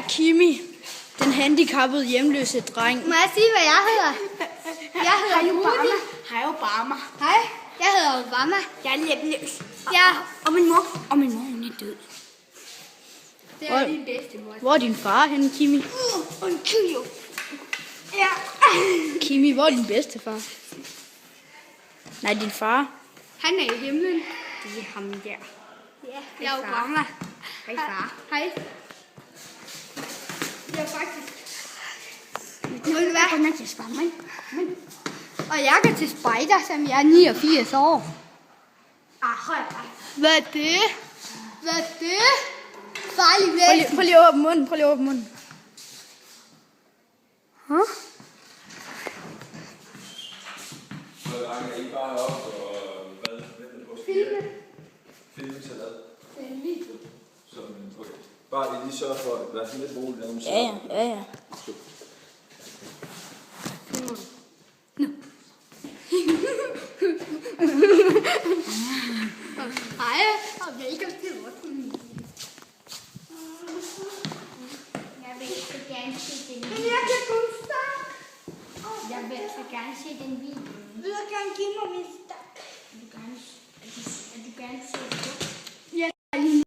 er Kimi, den handicappede hjemløse dreng. Må jeg sige, hvad jeg hedder? Jeg hedder Rudi. Hej Obama. Hej, jeg hedder Obama. Jeg er hjemløs. Ja. Og min mor, hun er død. Det er din bedste mor. Hvor er din far henne, Kimi? Og en kilo. Ja. Kimi, hvor er din bedstefar? Nej, din far. Han er i himlen. Det er ham der. Ja, jeg er Obama. Hej far. Hej. Jeg er faktisk... Ved du hvad? Hvordan kan jeg svare mig? Og jeg går til spejder, som jeg er 89 år. Hvad er det? Hvad er det? Farlig væsen. Prøv lige at åbne munden. Huh? Så langer I bare op og venter på filme til hvad? Det er en video. Okay. Bare lige sørge for at være sådan lidt roligt. Ja. Hej, og velkommen til vores familie. Jeg vil så gerne se den video. Jeg kan kun starte. Jeg vil så gerne se den video. Vil du gerne give mig min